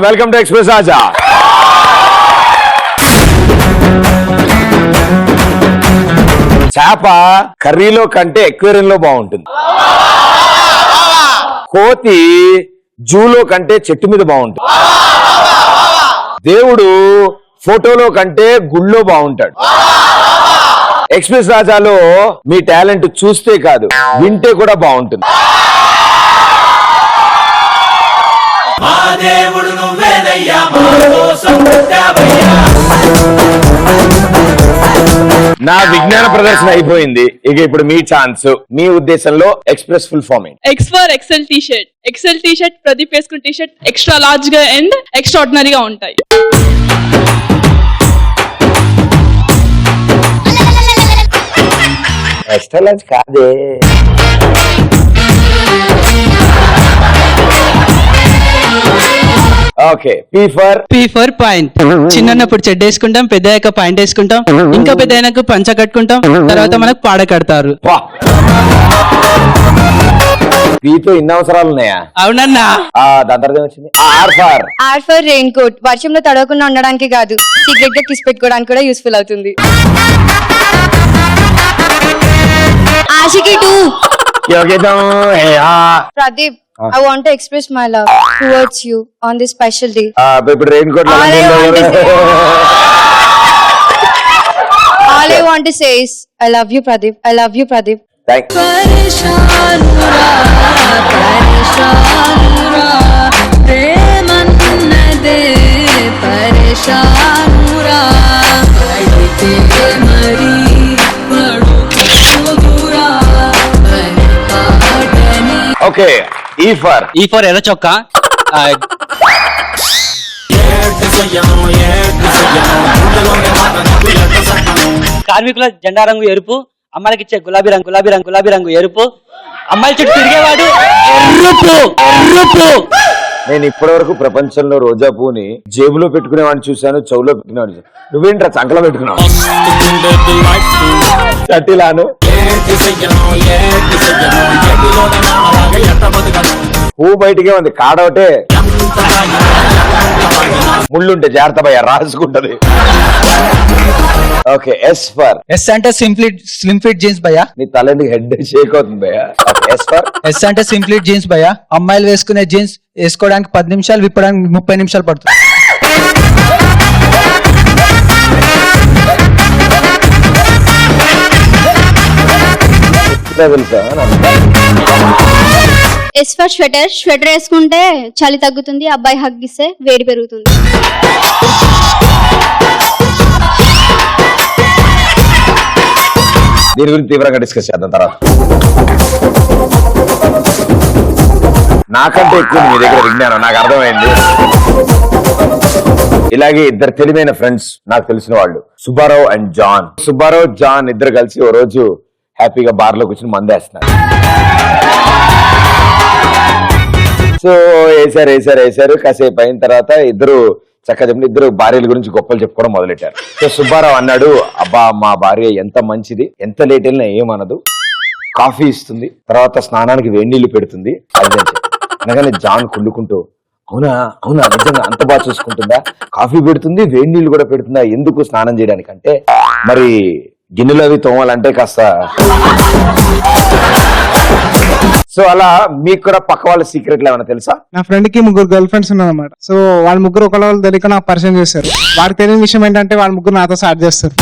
Welcome to express రాజా. చేప కర్రీలో కంటే ఎక్వేరియంలో బాగుంటుంది. కోతి జూలో కంటే చెట్టు మీద బాగుంటుంది. దేవుడు ఫోటోలో కంటే గుళ్ళో బాగుంటాడు. ఎక్స్ప్రెస్ రాజాలో మీ టాలెంట్ చూస్తే కాదు వింటే కూడా బాగుంటుంది. నా విజ్ఞాన ప్రదర్శన అయిపోయింది. ఇక ఇప్పుడు మీ ఛాన్స్. మీ ఉద్దేశంలో express full form X for excel T shirt. Excel T shirt Pradeep వేసుకున్న టీ షర్ట్ ఎక్స్ట్రా లార్జ్ గా అండ్ ఎక్స్ట్రా ఆర్డినరీగా ఉంటాయి. ఎక్స్ట్రా లార్జ్ కాదే. Okay, P for point. చిన్నప్పుడు చెడ్డ వేసుకుంటాం, పెద్ద అయ్యాక పాయింట్ వేసుకుంటాం, ఇంకా పెద్ద అయినాక పంచ కట్టుకుంటాం, తర్వాత మనకు పాడ కడతారు. పీతో ఇన్ని అవసరాలు ఉన్నాయా? అవునన్నా. దాని తర్వాత వచ్చింది ఆర్ ఫర్ రెయిన్ కోట్. వర్షంలో తడవకుండా ఉండడానికి కాదు, సీక్రెట్ గా కిస్ పెట్టుకోవడానికి కూడా యూస్ఫుల్ అవుతుంది. Aashiqui 2. Pradeep, I want to express my love towards you on this special day. ఇప్పుడు raincoat all I want to say is I love you Pradeep. I love you Pradeep. Thank you. Okay, ఈ for ఎర్ర చొక్కా. కార్మికుల జెండా రంగు ఎరుపు, అమ్మాయికి ఇచ్చే గులాబీ రంగు ఎరుపు, అమ్మాయిల చుట్టూ తిరిగేవాడు ఎరుపు. నేను ఇప్పటి వరకు ప్రపంచంలో రోజా పూని జేబులో పెట్టుకునేవాడిని చూశాను, చెవులో పెట్టుకునేవాడిని. నువ్వేంట్రా చంకలో పెట్టుకున్నావు? చట్టిలాను పువ్వు బయటికే ఉంది, కాడవటే ముళ్ళుంటే జాగ్రత్త భయ్యా, రాసుకుంటది. ఓకే, ఎస్ అంటే స్లిమ్ ఫిట్ జీన్స్ భయ్యా. నీ తలని హెడ్ షేక్ అవుతుంది భయ్యా. ఎస్ అంటే సింప్లిట్ జీన్స్ భయ్యా. అమ్మాయిలు వేసుకునే జీన్స్ వేసుకోవడానికి 10 నిమిషాలు, విప్పడానికి 30 నిమిషాలు పడుతుంది. Yes for sweater. స్వెటర్ వేసుకుంటే చలి తగ్గుతుంది, అబ్బాయి హగ్ ఇస్తే వేడి పెరుగుతుంది. దీని గురించి తీవ్రంగా డిస్కస్ చేద్దాం తర్వాత. నాకంటే ఎక్కువ మీ దగ్గర విజ్ఞానం, నాకు అర్థమైంది. ఇలాగే ఇద్దరు తెలివైన ఫ్రెండ్స్ నాకు తెలిసిన వాళ్ళు, Subbarao and John. Subbarao John ఇద్దరు కలిసి ఓ రోజు హ్యాపీగా బార్ లో కూర్చొని మందేస్తున్నారు. సో వేసారు. కాసేపు అయిన తర్వాత ఇద్దరు చక్కగా చెప్పిన ఇద్దరు భార్యల గురించి గొప్పలు చెప్పుకోవడం మొదలెట్టారు. సో సుబ్బారావు అన్నాడు, అబ్బా మా భార్య ఎంత మంచిది, ఎంత లేట్ వెళ్ళినా ఏమనదు, కాఫీ ఇస్తుంది, తర్వాత స్నానానికి వేడి నీళ్లు పెడుతుంది అది అనగానే జాన్ కుళ్ళుకుంటూ, అవునా నిజంగా అంత బాగా చూసుకుంటుందా, కాఫీ పెడుతుంది, వేడి నీళ్లు కూడా పెడుతుందా, ఎందుకు స్నానం చేయడానికి అంటే, మరి గిన్నెలు అవి తోమాలంటే కాస్త సో అలా మీకు కూడా పక్క వాళ్ళ సీక్రెట్లు ఏమైనా తెలుసా? నా ఫ్రెండ్ కి 3 గర్ల్ ఫ్రెండ్స్ ఉన్నారన్నమాట. సో వాళ్ళ ముగ్గురు ఒకళ్ళ తెలియక నాకు పరిచయం చేశారు. వారికి తెలియని విషయం ఏంటంటే వాళ్ళ ముగ్గురు నాతో స్టార్ట్ చేస్తారు.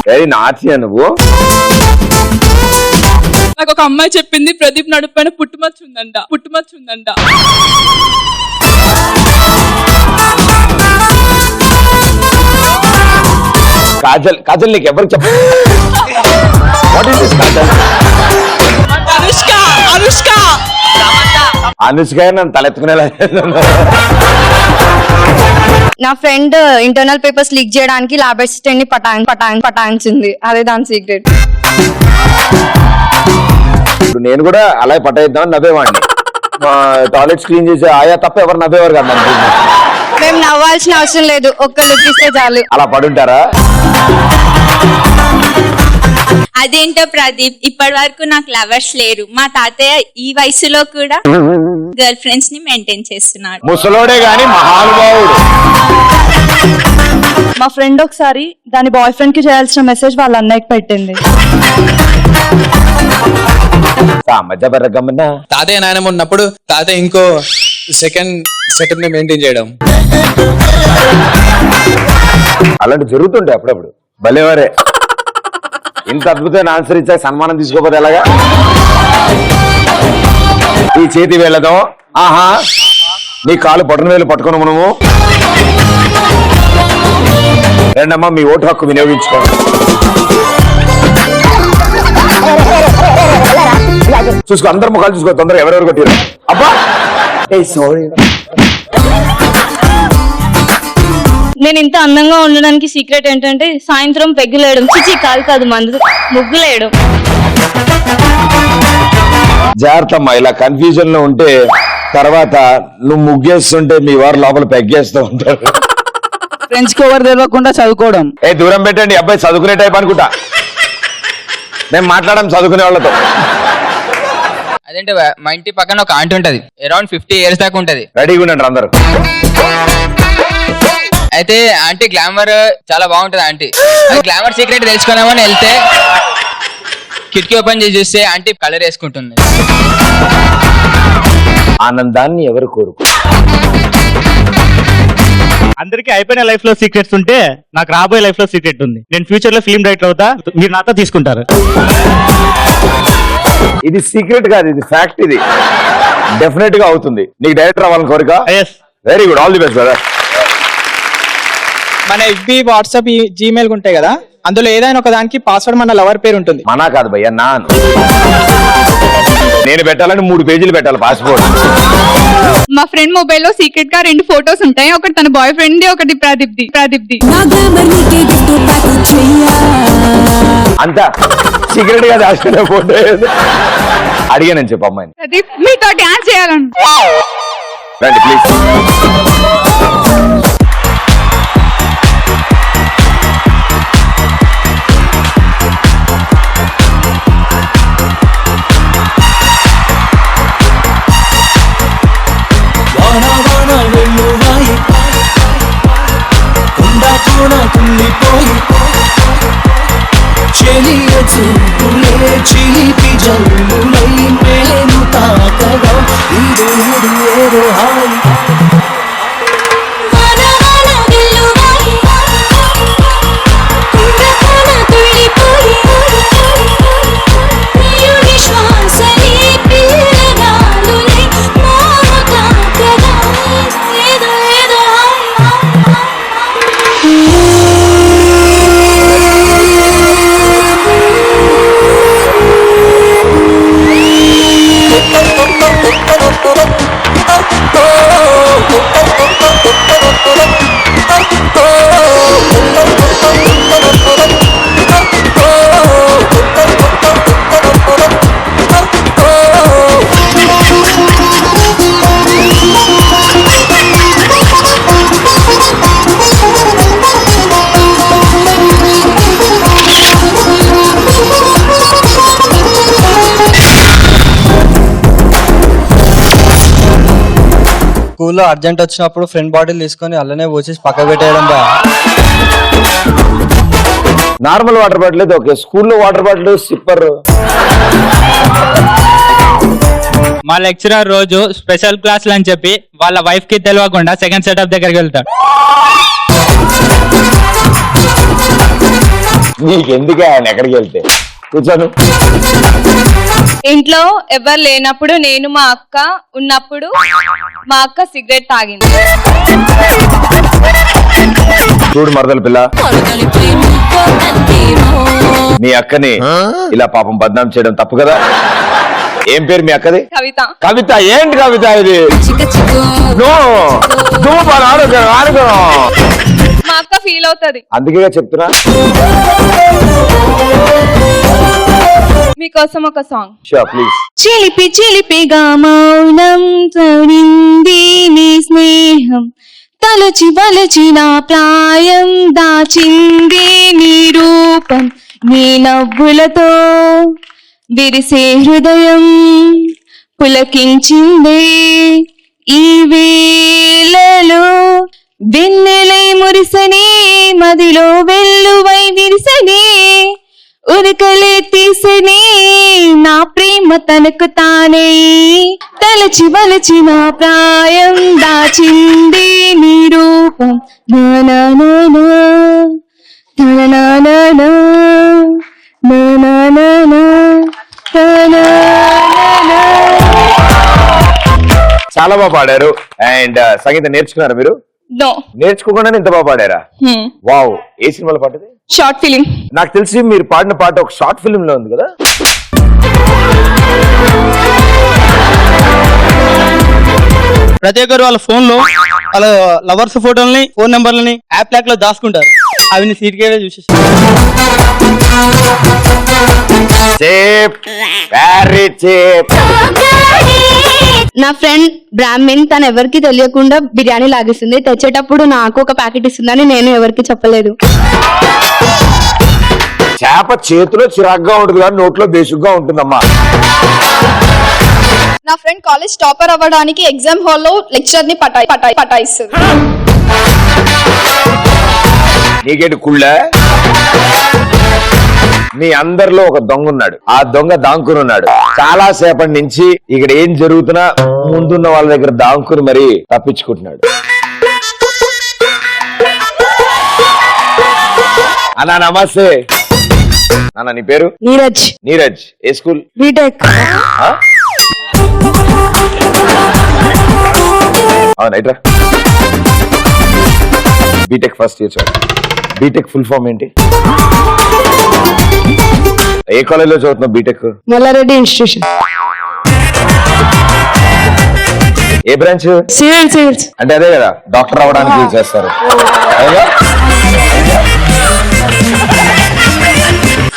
వెరీ నాచి నువ్వు. నాకు ఒక అమ్మాయి చెప్పింది ప్రదీప్ నడుపు పైన పుట్టుమచ్చ ఉందంట. కాజల్ నీకు ఎవరికి చెప్ప what is this Kajal? Anushka నన్ను తలెత్తుకునేలా. నా ఫ్రెండ్ ఇంటర్నల్ పేపర్స్ లీక్ చేయడానికి ల్యాబ్ అసిస్టెంట్ ని పటాయించింది. అదే దాని సీక్రెట్. ఇప్పుడు నేను కూడా అలాగే పటాయిద్దామని నవ్వేవాడిని. టాయిలెట్స్ క్లీన్ చేసి ఆయా తప్ప ఎవరు నవ్వేవారు కదా. మేము నవ్వాల్సిన అవసరం లేదు, ఒక్క లుక్ ఇస్తే చాలు. అలా పడుంటారా? అదేంటో ప్రదీప్, ఇప్పటి వరకు నాకు లవర్స్ లేరు. మా తాతయ్య ఈ వయసులో కూడా గర్ల్ ఫ్రెండ్స్ ని మెయింటైన్ చేస్తున్నాడు. ముసలోడే గాని మహానుభావుడు. మా ఫ్రెండ్ ఒకసారి దాని బాయ్ ఫ్రెండ్ కి చేయాల్సిన మెసేజ్ వాళ్ళ అన్నయ్యకి పెట్టింది. తాతయ్య నాయనమ్మ ఉన్నప్పుడు తాతయ్య ఇంకో సెకండ్ సెటప్ ని మెయింటైన్ చేయడం అలాంటి జరుగుతుంటాయి అప్పుడప్పుడు. భలేవారే. ఇంత అద్భుతమైన ఆన్సర్ ఇచ్చా సన్మానం తీసుకోపోతే ఎలాగా? ఈ చేతి వేళ్ళతో ఆహా నీ కాలు బొటన వేలు పట్టుకుని మనము రెండమ్మా మీ ఓటు హక్కు వినియోగించుకోండి. చూసుకో, అందరు ముఖాలు చూసుకో తొందరగా ఎవరెవరు కొట్టారు. అబ్బా సారీ. నేను ఇంత అందంగా ఉండడానికి సీక్రెట్ ఏంటంటే సాయంత్రం పెగ్గులేయడం. చిచి కాదు మందు ముగ్గులేయడం. జాగ్రత్త అమ్మా, ఇలా కన్ఫ్యూజన్ లో ఉంటే తర్వాత నువ్వు ముగ్గేస్తుంటే మీ వారు లోపల పెగ్గేస్తూ ఉంటారు. ఫ్రెండ్స్ కి ఎవరు తెలియకుండా చదువుకోవడం. దూరం పెట్టండి, అబ్బాయి చదువుకునే టైప్ అనుకుంటా. మేము మాట్లాడడం చదువుకునే వాళ్ళతో. అదేంటే మా ఇంటి పక్కన ఒక ఆంటీ ఉంటది, అరౌండ్ 50 years దాకా ఉంటది. రెడీగా ఉండండి అందరు. అయితే ఆంటీ గ్లామర్ చాలా బాగుంటది. ఆంటీ గ్లామర్ సీక్రెట్ తెలుసుకుందామని వెళ్తే కిటికీ ఓపెన్ చేసి చూస్తే ఆంటీ కలర్ వేసుకుంటుంది. ఆనందాన్ని ఎవరు కోరుకు. అందరికి అయిపోయిన లైఫ్ లో సీక్రెట్స్ ఉంటే నాకు రాబోయే లైఫ్ లో సీక్రెట్ ఉంది. నేను ఫ్యూచర్ లో ఫిల్మ్ డైరెక్టర్ అవుతా, మీరు నాతో తీసుకుంటారు. ఇది సీక్రెట్ కాదు, ఇది ఫ్యాక్ట్. ఇది డెఫినెట్ గా అవుతుంది. నీకు డైరెక్టర్ అవ్వాలని కోరిక? Very good, all the best brother. మన ఎఫ్బి, వాట్సాప్, జీమెయిల్ ఉంటాయి కదా, అందులో ఏదైనా ఒక దానికి పాస్వర్డ్ మన లవర్ పేరు ఉంటుంది. మనా కాదు భయ్యా, నాన్. నేను పెట్టాలని 3 పేజీలు పెట్టాలి పాస్పోర్ట్. మా ఫ్రెండ్ మొబైల్ లో సీక్రెట్ గా 2 ఫోటోస్ ఉంటాయి. ఒకటి తన బాయ్ ఫ్రెండ్ ది, ఒకటి ప్రదీప్ ది. అంతా సీక్రెట్ గా దాచుకునే ఫోటో అడిగానని చెప్పు అమ్మాయిని. ప్రదీప్ మీతో డాన్స్ చేయాలను. రండి ప్లీజ్. స్కూల్లో అర్జెంట్ వచ్చినప్పుడు ఫ్రెండ్ బాటిల్ తీసుకొని అల్లనే పోసేసి పక్క పెట్టేయడం బా. నార్మల్ వాటర్ బాటిల్ అయితే ఓకే, స్కూల్లో వాటర్ బాటిల్ సిప్పర్. మా లెక్చరర్ రోజు స్పెషల్ క్లాసులు అని చెప్పి వాళ్ళ వైఫ్ కి తెలియకుండా సెకండ్ సెటప్ దగ్గరికి వెళ్తాడు. నీకెందుకే ఆయన ఎక్కడికి వెళ్తే కూర్చోను. ఇంట్లో ఎవరు లేనప్పుడు నేను మా అక్క ఉన్నప్పుడు మా అక్క సిగరెట్ తాగింది. చూడు మరదల పిల్ల, మీ అక్కని ఇలా పాపం బద్నాం చేయడం తప్పు కదా. ఏం పేరు మీ అక్కది? కవిత. కవిత. ఏంటి కవిత ఇది? మా అక్క ఫీల్ అవుతది, అందుకే చెప్తున్నా. మీకోసం ఒక సాంగ్. Sure please. చిలిపి చిలిపిగా మౌనం తరింది నీ స్నేహం, తలచి వలచి నా ప్రాయం దాచింది నీ రూపం, నీ నవ్వులతో విరిసే హృదయం పులకించిందే ఈ వేళలో, వెన్నెలై మురిసనే మదిలో వెల్లువై విరిసనే, ఉరకలే తీసనే నా ప్రేమ తనకు తానే, తలచి వలచి నా ప్రాయం దాచింది నీ రూపం, నా నా నా నా నా నా నా నా నా నా నా. చాలా బాగా పాడారు. అండ్ సంగీతం నేర్చుకున్నారా మీరు? నో. నేర్చుకోకుండానే ఇంత బాగా పాడారా? వావ్. ఏ సినిమాలో పాటది? Short film. నాకు తెలిసి మీరు పాడిన పాట ఒక షార్ట్ ఫిల్మ్ లో ఉంది కదా. ప్రతి ఒక్కరు వాళ్ళ ఫోన్ లో వాళ్ళ లవర్స్ ఫోటోల్ని, ఫోన్ నెంబర్లని యాప్ లాక్ లో దాచుకుంటారు. అవి సీట్ కే చూసేసి నా ఫ్రెండ్ బ్రాహ్మణ్, తను ఎవరికి తెలియకుండా బిర్యానీ లాగిస్తుంది. తెచ్చేటప్పుడు నాకు ఒక ప్యాకెట్ ఇస్తుందని నేను ఎవరికి చెప్పలేదు. చేప చేతిలో చిరాగ్గా ఉంటుంది కానీ నోట్లో బేసిక్గా ఉంటుందమ్మా. నా ఫ్రెండ్ కాలేజ్ టాపర్ అవ్వడానికి ఎగ్జామ్ హాల్లో లెక్చర్ ని పటాయిస్తుంది. నీకేంటి కుళ్ళ? మీ అందరిలో ఒక దొంగ ఉన్నాడు. ఆ దొంగ దాంకుని ఉన్నాడు. చాలా సేపటి నుంచి ఇక్కడ ఏం జరుగుతున్నా ముందున్న వాళ్ళ దగ్గర దాంకుని మరి తప్పించుకుంటున్నాడు. అన్నా నమస్తే. అన్న నీ పేరు? నీరజ్. నీరజ్. ఏ స్కూల్? బీటెక్. అవునైట్రా. B Tech first year. చూడండి, బీటెక్ ఫుల్ ఫామ్ ఏంటి? ఏ కాలేజ్ లో చదువుతున్నావు బీటెక్? మల్లారెడ్డి ఇన్స్టిట్యూషన్. ఏ బ్రాంచ్? సివిల్స్. అంటే అదే కదా డాక్టర్ అవ్వడానికి యూజ్ చేస్తారు.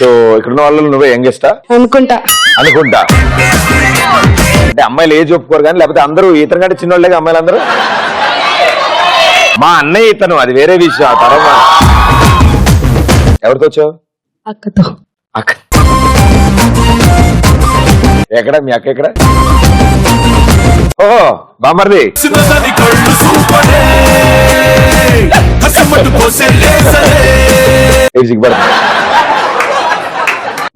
సో ఇక్కడ ఉన్న వాళ్ళు నువ్వే యంగెస్టా అనుకుంటా. అంటే అమ్మాయిలు ఏజ్ ఒప్పుకోరు కానీ, లేకపోతే అందరూ ఇతను కంటే చిన్నోళ్ళేగా అమ్మాయిలు అందరూ. మా అన్నయ్య ఇతను, అది వేరే విషయం. ఆ తర్వాత ఎవరితో వచ్చావు? అక్కతో. అక్క ఎక్కడ? మీ అక్క ఎక్కడ? ఓ బామర్ది.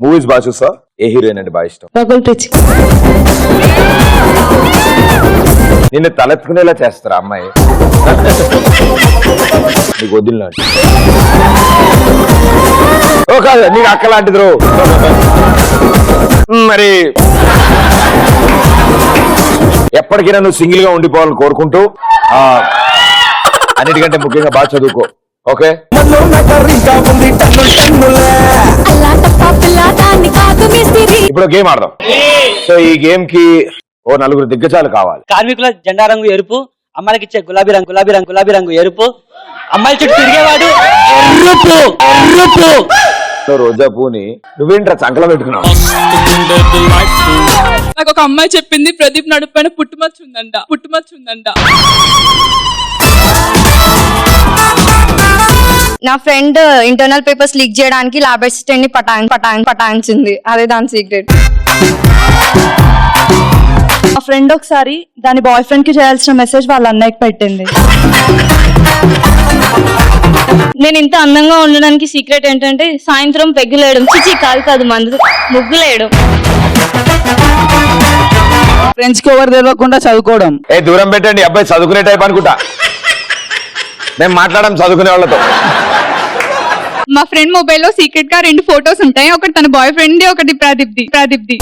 మూవీస్ బాగా చూస్తా? ఏ హీరోయిన్ అంటే బాగా ఇష్టం? రకుల్ ప్రీత్. నిన్ను తలెత్తుకునేలా చేస్తారా అమ్మాయి? నీకు వదిలిన ఓ కాదు, నీకు అక్క లాంటిది. మరి ఎప్పటికైనా నువ్వు సింగిల్ గా ఉండిపోవాలని కోరుకుంటూ అన్నిటికంటే ముఖ్యంగా బాగా చదువుకో. ఓకే? ఇప్పుడు గేమ్ ఆడదాం. సో ఈ గేమ్ కి ఓ 4 దిగ్గజాలు కావాలి. కార్మికుల జెండా రంగు ఎరుపు, అమ్మాయిలకి ఇచ్చే గులాబీ రంగు ఎరుపు, అమ్మాయిల చుట్టూ తిరిగేవాడు ఎరుపు. రోజా పూని నువ్వేంట్రా చంకలో పెట్టుకున్నావు? నాకు ఒక అమ్మాయి చెప్పింది, ప్రదీప్ నడుపు పైన పుట్టుమచ్చ ఉందంట. నా ఫ్రెండ్ ఇంటర్నల్ పేపర్స్ లీక్ చేయడానికి ల్యాబ్ అసిస్టెంట్ ని పటాయించింది. అదే దాని సీక్రెట్. మా ఫ్రెండ్ ఒకసారి దాని బాయ్ ఫ్రెండ్ కి చేయాల్సిన మెసేజ్ వాళ్ళ అన్నయ్యకి పెట్టింది. నేను ఇంత అందంగా ఉండడానికి సీక్రెట్ ఏంటంటే సాయంత్రం పెగ్గులేయడం, చిచి కాదు కాదు మందు ముగ్గులేయడం. ఫ్రెండ్స్ కి ఎవరు తెలియకుండా చదువుకోవడం. ఏ దూరం పెట్టండి, అబ్బాయి చదువుకునే టైప్ అనుకుంటా. మేము మాట్లాడడం చదువుకునే వాళ్ళతో. మా ఫ్రెండ్ మొబైల్ లో సీక్రెట్ గా 2 ఫోటోస్ ఉంటాయి. ఒకటి తన బాయ్ ఫ్రెండ్ ది, ఒకటి ప్రదీప్ ది.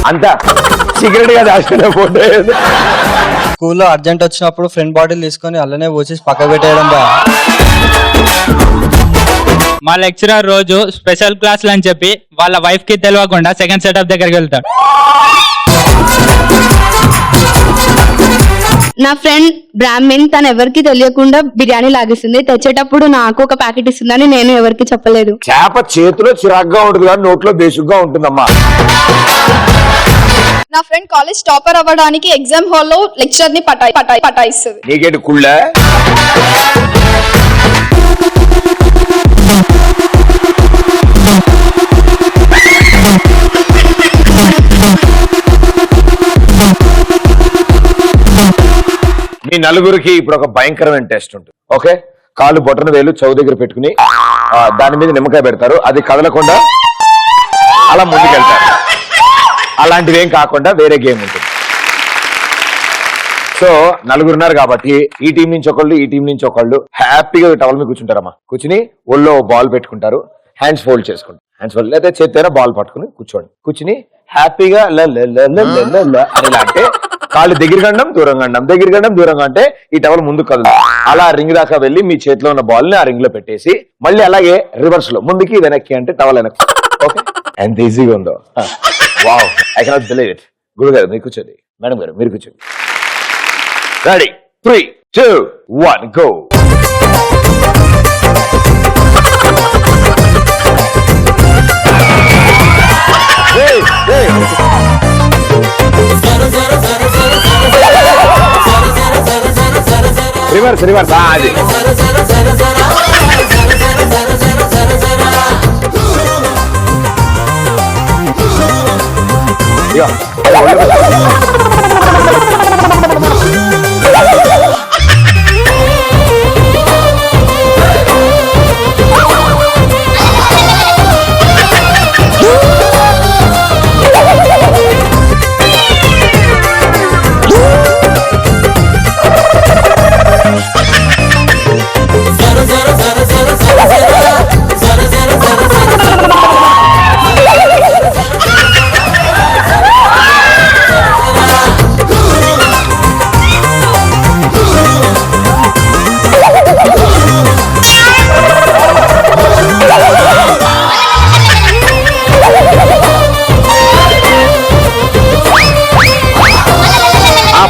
అంతా సీక్రెట్ గా దాచుకునే ఫోటో. స్కూల్లో అర్జెంట్ వచ్చినప్పుడు ఫ్రెండ్ బాటిల్ తీసుకొని అల్లనే పోసి పక్క పెట్టేయడం. మా లెక్చరర్ రోజు స్పెషల్ క్లాసులు అని చెప్పి వాళ్ళ వైఫ్ కి తెలియకుండా సెకండ్ సెటప్ దగ్గరికి వెళ్తాడు. నా ఫ్రెండ్ బ్రాహ్మణ్, తను ఎవరికి తెలియకుండా బిర్యానీ లాగిస్తుంది. తెచ్చేటప్పుడు నాకు ఒక ప్యాకెట్ ఇస్తుందని నేను ఎవరికి చెప్పలేదు. చేప చేతిలో చిరాగ్గా ఉంటుంది కానీ నోట్లో బేసిక్గా ఉంటుందమ్మా. నా ఫ్రెండ్ కాలేజ్ టాపర్ అవ్వడానికి ఎగ్జామ్ హాల్ లో లెక్చర్ ని పటాయిస్తుంది. నీకేంటి కుళ్ళ? మీ నలుగురికి ఇప్పుడు ఒక భయంకరమైన టెస్ట్ ఉంటుంది. ఓకే, కాళ్ళు బొట్టన వేలు చెవు దగ్గర పెట్టుకుని దాని మీద నిమ్మకాయ పెడతారు. అది కదలకుండా అలా ముందుకెళ్తారు. అలాంటివి ఏం కాకుండా వేరే గేమ్ ఉంటుంది. సో నలుగురున్నారు కాబట్టి ఈ టీం నుంచి ఒకళ్ళు, ఈ టీం నుంచి ఒకళ్ళు హ్యాపీగా టవల్ మీద కూర్చుంటారమ్మా. కూర్చుని ఒళ్ళో బాల్ పెట్టుకుంటారు, హ్యాండ్స్ ఫోల్డ్ చేసుకుంటారు. హ్యాండ్స్ ఫోల్డ్ లేదా చేత్తైనా బాల్ పట్టుకుని కూర్చోండి. కూర్చుని హ్యాపీగా ఇలా అంటే కాళ్ళు దగ్గర గండం దూరం గండం, దగ్గర గండం దూరంగా అంటే ఈ టవల్ ముందుకు కదలు. అలా రింగ్ దాకా వెళ్ళి మీ చేతిలో ఉన్న బాల్ ని ఆ రింగ్ లో పెట్టేసి మళ్ళీ అలాగే రివర్స్ లో ముందుకి వెనక్కి అంటే టవల్ వెనక్కి. ఓకే, ఎంత ఈజీగా ఉందో. Wow, I cannot believe it. గురువు గారు మీరు కూర్చోండి, మేడం గారు మీరు కూర్చోండి. Ready, 3, 2, 1 go. రివర్స్ రివర్స్ అది.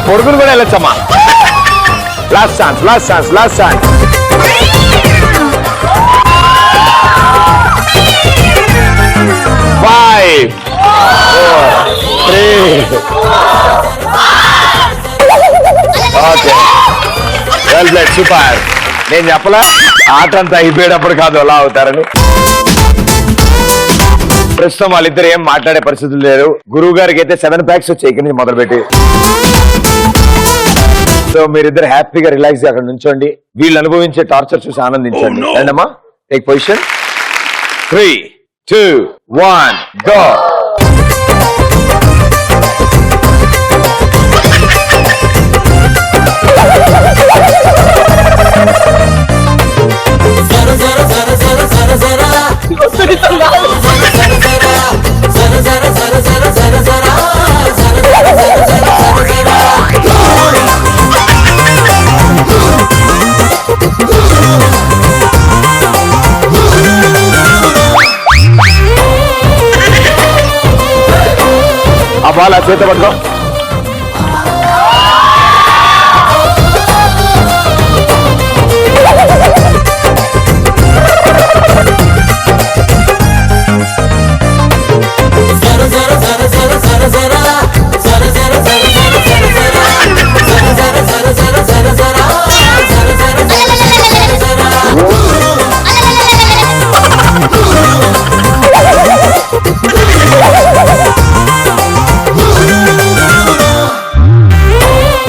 పొరుగులు కూడా వెళ్ళొచ్చమ్మా. Last chance, last chance, last chance. Five, 4, 3. Okay, well played, super. నేను చెప్పలా ఆట అంతా అయిపోయేటప్పుడు కాదు అలా అవుతారని. ప్రస్తుతం వాళ్ళిద్దరు ఏం మాట్లాడే పరిస్థితులు లేదు. గురువు గారికి అయితే 7 ప్యాక్స్ వచ్చాయి ఇక్కడి నుంచి మొదలుపెట్టి. సో మీరిద్దరు హ్యాపీగా రిలాక్స్ గా అక్కడ నుంచోండి. వీళ్ళు అనుభవించే టార్చర్ చూసి ఆనందించండి. రండమ్మా, టేక్ పొజిషన్. 3, 2, 1 గో. ఆ బాల్ ఆ చేత పట్టుకో.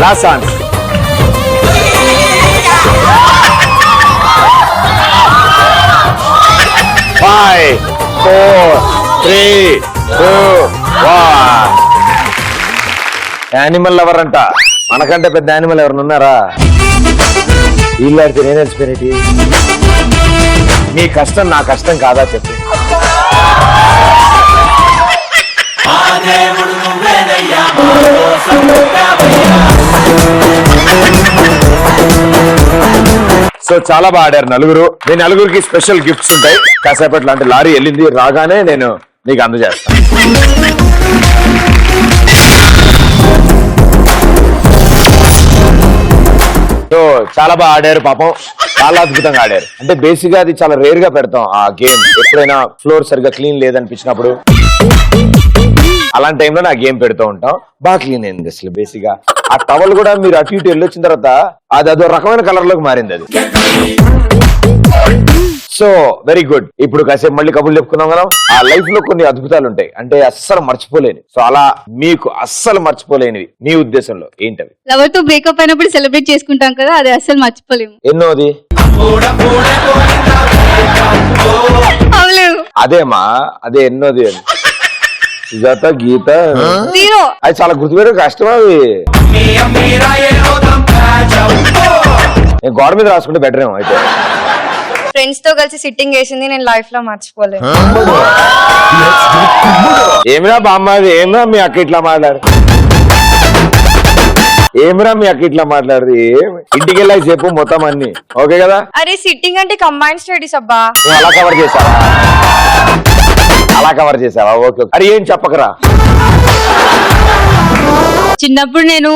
Last chance. 5, 4, 3, 2, 1. యానిమల్ లవర్ అంట. మనకంటే పెద్ద యానిమల్ ఎవరు ఉన్నారా? వీళ్ళాడితే నేను ఎక్స్పీరియన్స్. నీ కష్టం నా కష్టం కాదా చెప్పు. సో చాలా బాగా ఆడారు నలుగురు. మీ నలుగురికి స్పెషల్ గిఫ్ట్స్ ఉంటాయి. కాసేపటి లాంటి లారీ వెళ్ళింది, రాగానే నేను నీకు అందజేస్తాను. సో చాలా బాగా ఆడారు పాపం, చాలా అద్భుతంగా ఆడారు. అంటే బేసిక్ గా అది చాలా రేర్ గా పెడతాం ఆ గేమ్. ఎప్పుడైనా ఫ్లోర్ సరిగ్గా క్లీన్ లేదనిపించినప్పుడు అలాంటి టైంలో నా గేమ్ పెడుతూ ఉంటాం. బాగా క్లీన్ అయింది అసలు. బేసిక్ గా ఆ టవల్ కూడా మీరు అటు ఇటు వెళ్ళొచ్చిన తర్వాత అది అదో రకమైన కలర్ లోకి మారింది అది. So very good. ఇప్పుడు కాసేపు మళ్ళీ కబుర్లు చెప్పుకుందాం కదా. ఆ లైఫ్ లో కొన్ని అద్భుతాలు ఉంటాయి, అంటే అస్సలు మర్చిపోలేని. సో అలా మీకు అస్సలు మర్చిపోలేనివి మీ ఉద్దేశంలో ఏంటవి? లవర్ తో బ్రేకప్ అయినప్పుడు సెలబ్రేట్ చేసుకుంటాం కదా, అది అస్సలు మర్చిపోలేము. ఎన్నోది? అవలేదు. అదేమా, అదే ఎన్నోది అని. సుజాత, గీత, జీరో. అది చాలా గుర్తుపెట్టే కష్టం. అవి నేను గోడ మీద రాసుకుంటే బెటర్ ఏమో. అయితే ఫ్రెండ్స్ తో కలిసి సిట్టింగ్ వేసింది నేను లైఫ్ లో మర్చిపోలేదు. ఏమిరా బామ్మది, ఏమిరా మీ అక్క ఇట్లా మాట్లాడు, ఏమిరా మీ అక్క ఇట్లా మాట్లాడదు. ఇంటికి వెళ్ళాక చెప్పు మొత్తం అన్ని ఓకే కదా. అరే సిట్టింగ్ అంటే కంబైన్డ్ స్టడీస్ అబ్బా. నువ్వు అలా కవర్ చేసావా? అలా కవర్ చేసావా? ఓకే. అరే ఏం చెప్పకరా. చిన్నప్పుడు నేను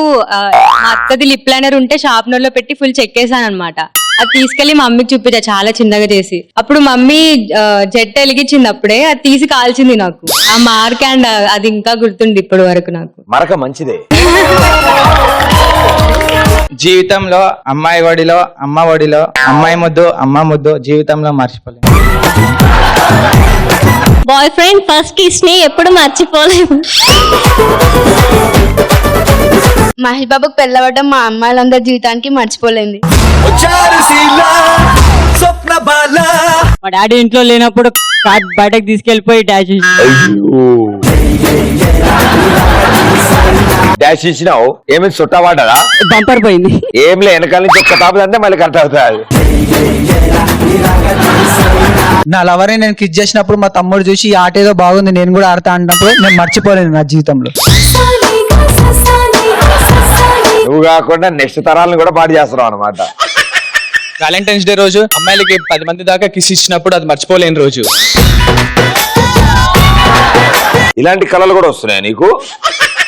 మా అక్కది లిప్ లైనర్ ఉంటే షార్ప్నర్ లో పెట్టి ఫుల్ చెక్కేసాను అనమాట. అది తీసుకెళ్లి మా మమ్మీకి చూపించా చాలా చిన్నగా చేసి. అప్పుడు మమ్మీ జెట్ వెలిగించింది, అప్పుడే అది తీసి కాల్చింది నాకు. ఆ మార్క్ అండ్ అది ఇంకా గుర్తుంది ఇప్పటి వరకు నాకు. మరక మంచిదే. జీవితంలో అమ్మాయి ఒడిలో అమ్మ ఒడిలో అమ్మాయి ముద్దు అమ్మ ముద్దు జీవితంలో మర్చిపోలేదు. బాయ్ ఫ్రెండ్ ఫస్ట్ కిస్ ని ఎప్పుడు మర్చిపోలేదు. మహేష్ బాబుకి పెళ్ళవడం మా అమ్మాయిలందరి జీవితానికి మర్చిపోలేంది. మా డాడీ ఇంట్లో లేనప్పుడు కార్ బయటకు తీసుకెళ్లిపోయి డాష్ డాష్ ఇచ్చినావు, ఏమైంది? చుట్టవాడదా? బంపర్ పోయింది. ఏం లే, వెనకాల నుంచి ఒక్క తాపది అంటే మళ్ళీ కరెక్ట్ అవుతుంది. నా లవర్ని నేను కిస్ చేసినప్పుడు మా తమ్ముడు చూసి ఈ ఆట ఏదో బాగుంది నేను కూడా ఆడతా అన్నప్పుడు నేను మర్చిపోలేను నా జీవితంలో. నువ్వు కాకుండా నెక్స్ట్ తరాలను కూడా పాటు చేస్తున్నావు అనమాట. వ్యాలంటైన్స్ డే రోజు అమ్మాయిలకి 10 మంది దాకా కిస్ ఇచ్చినప్పుడు అది మర్చిపోలేని రోజు. ఇలాంటి కళలు కూడా వస్తున్నాయి నీకు?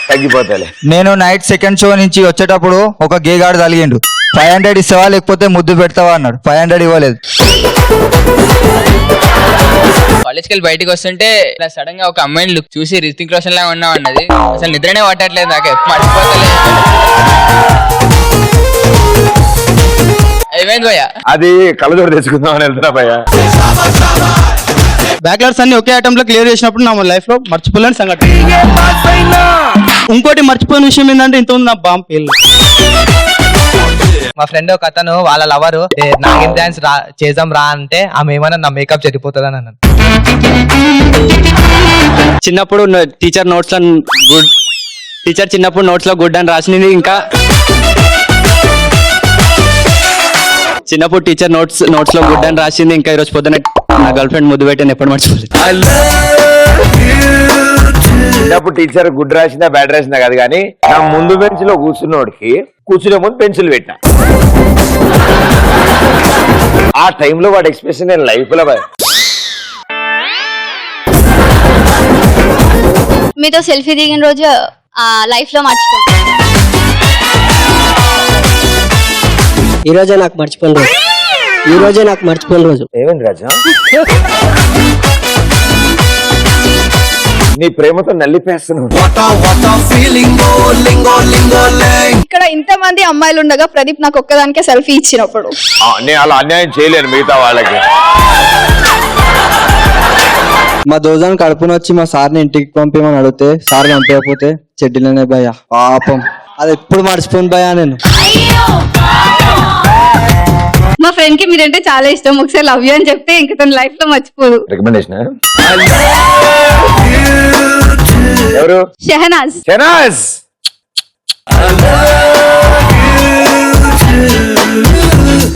తగ్గిపోతాయి. నేను నైట్ సెకండ్ షో నుంచి వచ్చేటప్పుడు ఒక గేగాడు తలిగిండు. 500 ఇస్తావా లేకపోతే ముద్దు పెడతావా అన్నాడు. 500 ఇవ్వలేదు. కాలేజ్కి వెళ్ళి బయటకు వస్తుంటే ఇలా సడన్ గా ఒక అమ్మాయిని లుక్ చూసి రితిక్ రోషన్ లాగా ఉన్నావు అన్నది. అసలు నిద్రనే పట్టట్లేదు నాకు, మర్చిపోతలేదు. ఏమైంది భయ్యా? అది కళ్ళజోడు తెచ్చుకుందాం అని వెళ్తున్నా భయ్యా. బ్యాక్లాగ్స్ అన్ని ఒకే ఐటమ్ లో క్లియర్ చేసినప్పుడు నా లైఫ్ లో మర్చిపోలేని సంఘటన. ఇంకోటి మర్చిపోయిన విషయం ఏంటంటే ఇంతకుముందు నా బాంబు పేర్లు. మా ఫ్రెండ్ ఒక అతను వాళ్ళ లవరు నాగిన్ డాన్స్ చేద్దాం రా అంటే ఆమె ఏమన్నా నా మేకప్ చెడిపోతుంది అని అన్నాను. చిన్నప్పుడు టీచర్ నోట్స్ లో గుడ్ టీచర్ చిన్నప్పుడు నోట్స్ లో గుడ్ అని రాసింది. ఇంకా చిన్నప్పుడు టీచర్ నోట్స్ లో గుడ్ అని రాసింది. ఇంకా ఈరోజు పొద్దున నా గర్ల్ ఫ్రెండ్ ముద్దు పెట్టాను, ఎప్పుడు మర్చిపోలేదు. చిన్నప్పుడు టీచర్ గుడ్ రాసిందా బ్యాడ్ రాసిందా కాదు, కానీ నా ముందు బెంచ్ లో కూర్చున్నోడికి కూర్చునే ముందు పెన్సిల్ పెట్టా. ఆ టైంలో వాడి ఎక్స్ప్రెషన్ నేను లైఫ్ లో మీతో సెల్ఫీ దిగిన రోజు లైఫ్ లో మర్చిపో. ఈ రోజే నాకు మర్చిపోయిన రోజు. ఈ రోజే నాకు మర్చిపోయిన రోజు. ఏమైంది రాజా? నీ ప్రేమతో నల్లిపేస్తున్నావు. ఇక్కడ ఇంత మంది అమ్మాయిలు ఉండగా ప్రదీప్ నాకు ఒక్కదానికే సెల్ఫీ ఇచ్చినప్పుడు నేను అలా అన్యాయం చేయలేను మిగతా వాళ్ళకి. మా దోజాన్ని కడుపున వచ్చి మా సార్ని ఇంటికి పంపించమని అడిగితే సార్ పంపించకపోతే చెడ్డీలనే భయ్యా పాపం. అది ఎప్పుడు మర్చిపోను భయ్యా నేను. మా ఫ్రెండ్ కి మీరంటే చాలా ఇష్టం, ఒకసారి లవ్ యూ అని చెప్తే ఇంకా తన లైఫ్ లో మర్చిపోదు. రికమెండేషన్ ఎవరు? షెహనాజ్. షెహనాజ్.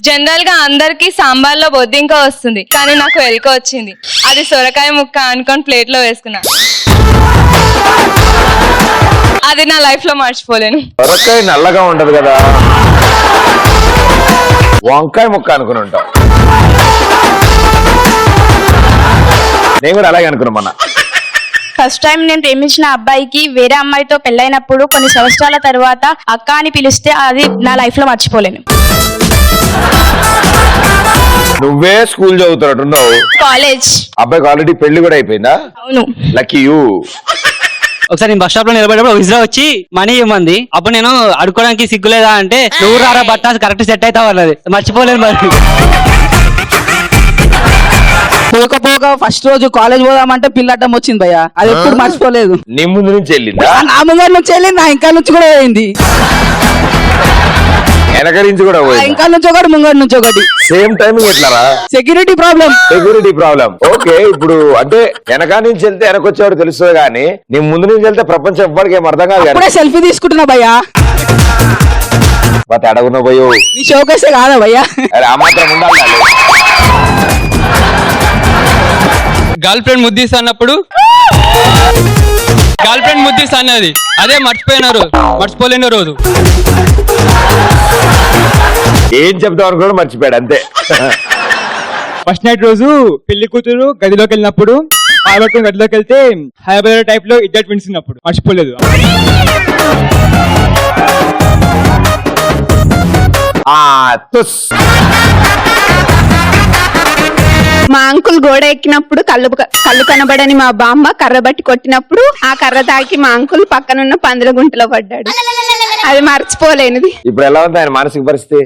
జనరల్ గా అందరికి సాంబార్ లో బొద్దింక వస్తుంది, కానీ నాకు ఎలుక వచ్చింది. అది సొరకాయ ముక్క అనుకొని ప్లేట్ లో వేసుకున్నా. అది నా లైఫ్ లో మర్చిపోలేను. సొరకాయ నల్లగా ఉండదు కదా, వంకాయ ముక్క అనుకుని ఉంటాం. నేను కూడా అలాగే అనుకున్నా మొన్న. ఫస్ట్ టైం నేను ప్రేమించిన అబ్బాయికి వేరే అమ్మాయితో పెళ్ళైనప్పుడు కొన్ని సంవత్సరాల తర్వాత అక్క అని పిలిస్తే అది నా లైఫ్ లో మర్చిపోలేను. నువ్వే స్కూల్ చదువుతున్నట్టున్నావు. కాలేజ్. అబ్బాయికి ఆల్రెడీ పెళ్లి కూడా అయిపోయిందా? అవును. Lucky you. ఒకసారి నేను బస్ స్టాప్ లో నిలబడేటప్పుడు విజిరా వచ్చి మనీ ఇవ్వమంది. అప్పుడు నేను అడుక్కోవడానికి సిగ్గులేదా అంటే నువ్వు రారా బట్ట కరెక్ట్ సెట్ అవుతావు అన్నది. మర్చిపోలేను మరి. పోకపోగా ఫస్ట్ రోజు కాలేజ్ పోదామంటే పిల్లటం వచ్చింది భయ్య, అది ఎప్పుడు మర్చిపోలేదు. నీ ముందు నుంచి వెళ్ళిందా? నా ముంగడి నుంచి వెళ్ళింది, నా ఇంకా నుంచి కూడా పోయింది. వెనక నుంచి కూడా ఇంకా నుంచి ఒకటి ముంగడి నుంచి ఒకటి. సేమ్ టైమింగ్ ఎట్లారా? Security problem. Security problem. Okay, ఇప్పుడు అంటే వెనక నుంచి వెళ్తే వెనక వచ్చేవాడు తెలుస్తుంది కానీ నీ ముందు నుంచి వెళ్తే ప్రపంచం ఎవ్వడికి ఏం అర్థం కాదు. ఇప్పుడే సెల్ఫీ తీసుకుంటున్నా భయ్యా. తేడాగున్నా పోయో నీ షోకేసే కాదా భయ్యా? అరే ఆ మాత్రం ఉండాలి. గర్ల్ ఫ్రెండ్ ముద్దిస్తా అన్నప్పుడు గర్ల్ ఫ్రెండ్ ముద్దిస్తా అన్నది అదే మర్చిపోలేని రోజు. ఏం చెప్తాం అనుకోవడం మర్చిపోయాడు అంతే. ఫస్ట్ నైట్ రోజు పెళ్లి కూతురు గదిలోకి వెళ్ళినప్పుడు పట్టుకుని గదిలోకి వెళ్తే హైదరాబాద్ టైప్ లో ఇద్దరు ట్విన్స్ ఉన్నప్పుడు మర్చిపోలేదు. మా అంకుల్ గోడ ఎక్కినప్పుడు కళ్ళు కనబడని మా బామ్మ కర్ర బట్టి కొట్టినప్పుడు ఆ కర్ర తాకి మా అంకుల్ పక్కనున్న పందుల గుంటలో పడ్డాడు. అది మర్చిపోలేనిది. ఇప్పుడు ఎలా ఉంది ఆయన మానసిక పరిస్థితి?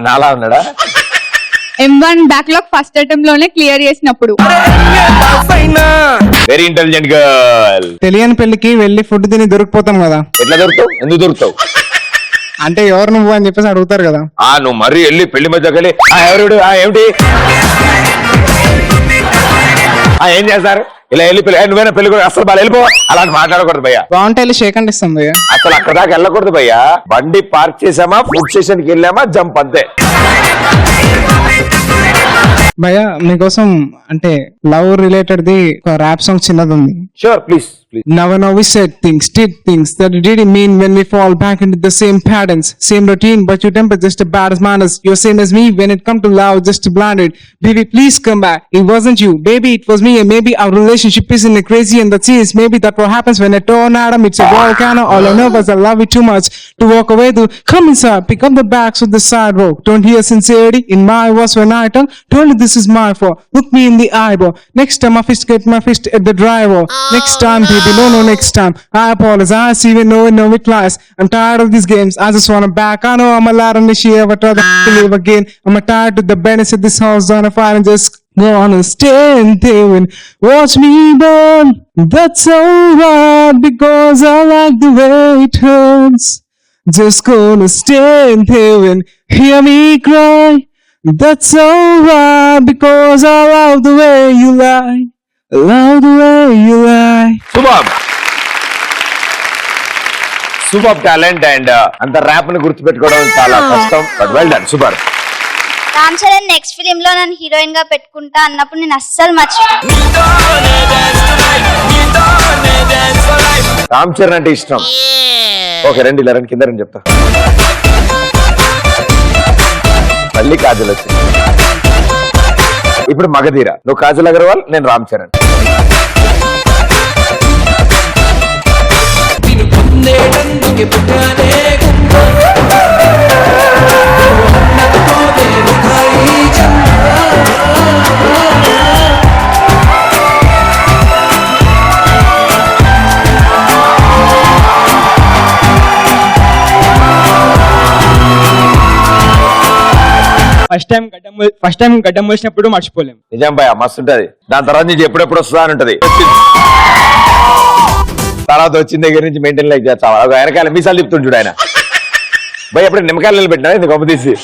నాలా ఉన్నాడా? M1 బ్యాక్లాగ్ ఫస్ట్ అటెంప్ట్ లోనే క్లియర్ చేసినప్పుడు. Very intelligent girl. తెలియని పెళ్లికి వెళ్ళి ఫుడ్ తిని దొరికిపోతాం కదా. ఎట్లా దొరుకుతావు? ఎందుకు దొరుకుతావు? అంటే ఎవరు నువ్వు అని చెప్పేసి అడుగుతారు కదా. నువ్వు మరీ వెళ్ళి పెళ్లి మధ్యకి వెళ్ళి ఎవరుడు ఏమిటి ఏం చేస్తారు ఇలా వెళ్ళి నువ్వైనా పెళ్లి కూడా అసలు బాగా వెళ్ళిపో అలాంటి మాట్లాడకూడదు భయ్యా. బాగుంటే వెళ్ళి షేక్ అండ్ ఇస్తాం భయ్యా. అసలు అక్కడ దాకా వెళ్ళకూడదు భయ్యా. బండి పార్క్ చేసామా, ఫుడ్ స్టేషన్ కి వెళ్ళామా, జంప్ అంతే. భయ్యా మీకోసం అంటే లవ్ రిలేటెడ్ ది ఒక ర్యాప్ సాంగ్ చిన్నది ఉంది. Sure please. Now and now we said things, did things that it didn't mean when we fall back into the same patterns, same routine, but your temper just as bad as manners. You're same as me when it come to love, just blinded. Baby, please come back. It wasn't you, baby, it was me, and maybe our relationship isn't crazy and that's serious. Maybe that's what happens when a tornado meets a volcano. All I know is I love you too much to walk away. To come inside, pick up the bags of the sidewalk. Don't hear sincerity in my voice when I tell. Told you this is my fault. Look me in the eyeball. Next time I get my fist at the drywall. Next time, baby, no, next time. I apologize, even though I know it lies. I'm tired of these games. I just wanna back. I know I'm a lot on the shit, but try to live again. I'm tired to the benefits of this house on a fire and just gonna stand there and watch me burn. That's alright because I like the way it hurts. Just gonna stand there and hear me cry. That's alright because I love the way you lie. Love the way you lie. Super talent and అంత rap ని గుర్తుపెట్టుకోవడం చాలా కష్టం, but well done. Super. Ram Charan next film లో నన్ను heroine గా పెట్టుకుంటా అన్నప్పుడు నేను అస్సలు రామ్ చరణ్ అంటే ఇష్టం. ఓకే రండి ఇలా రండి, కింద రండి చెప్తా. మళ్ళీ కాజల్ వచ్చింది. ఇప్పుడు మగధీర. నువ్వు కాజల్ అగర్వాల్, నేను రామ్ చరణ్. ఫస్ట్ టైం గడ్డం మోసినప్పుడు మర్చిపోలేము. నిజం భయ మస్తు ఉంటది. దాని తర్వాత నుంచి ఎప్పుడెప్పుడు వస్తుందా అని ఉంటది. తర్వాత వచ్చిన దగ్గర నుంచి మెయింటైన్ లైక్ చేస్తావా? వెనకాల మీసాలు తిప్పుతుంటాడు ఆయన. భయ్ ఎప్పుడు నిమ్మకాయలు నిలబెట్టినా ఇది గొప్ప తీసి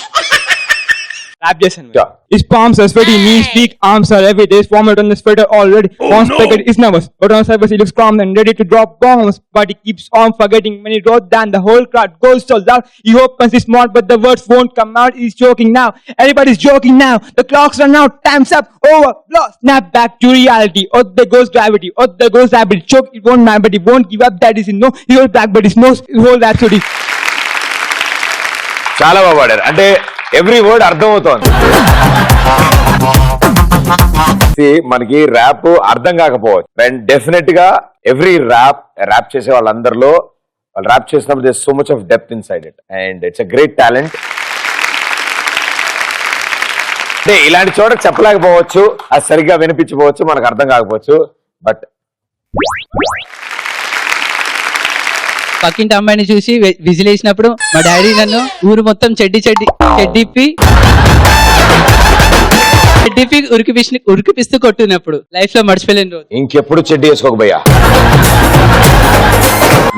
Rap చేశాను. His palms are sweaty, knees weak, arms are heavy. There's vomit on the sweater already. One second is nervous, but on surface he looks calm and ready to drop bombs. But he keeps on forgetting when he wrote down. The whole crowd goes so loud. He opens his mouth, but the words won't come out. He's joking now. Everybody's joking now. The clocks run out. Time's up. Over. Lost. Snap back to reality. Oh, there goes gravity. Oh, there goes rabbit. Choke. It won't matter, but he won't give up. That is no. He goes back, but his nose. His whole rhapsody. చాలా బాగా పాడారు. అంటే every word అర్థమవుతోంది. మనకి rap అర్థం కాకపోవచ్చు, and definite గా every rap చేసే వాళ్ళందరిలో వాళ్ళు ర్యాప్ చేసినప్పుడు there so much of depth inside it, and it's a great talent. అంటే ఇలాంటి చోట చెప్పలేకపోవచ్చు, అది సరిగ్గా వినిపించకపోవచ్చు, మనకు అర్థం కాకపోవచ్చు, బట్ పక్కింటి అమ్మాయిని చూసి విజిల్ వేసినప్పుడు మా డాడీ నన్ను ఊరు మొత్తం చెడ్డిప్పి ఉరికిపిస్తూ కొట్టినప్పుడు లైఫ్ లో మర్చిపోలేని రోజు. ఇంకెప్పుడు చెడ్డీ వేసుకోక భయ్యా,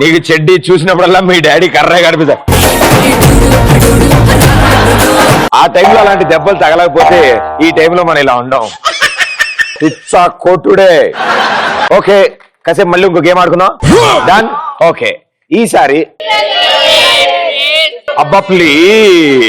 నీకు చెడ్డీ చూసినప్పుడల్లా మీ డాడీ కర్రే కనిపిస్తా. ఆ టైంలో అలాంటి దెబ్బలు తగలకపోతే ఈ టైంలో మనం ఇలా ఉండం. పిచ్చా కొట్టుడే. ఓకే, కాసేపు మళ్ళీ ఇంకో గేమ్ ఆడుకుందాం. డన్. ఓకే, ఈసారి అబ్బా ప్లీజ్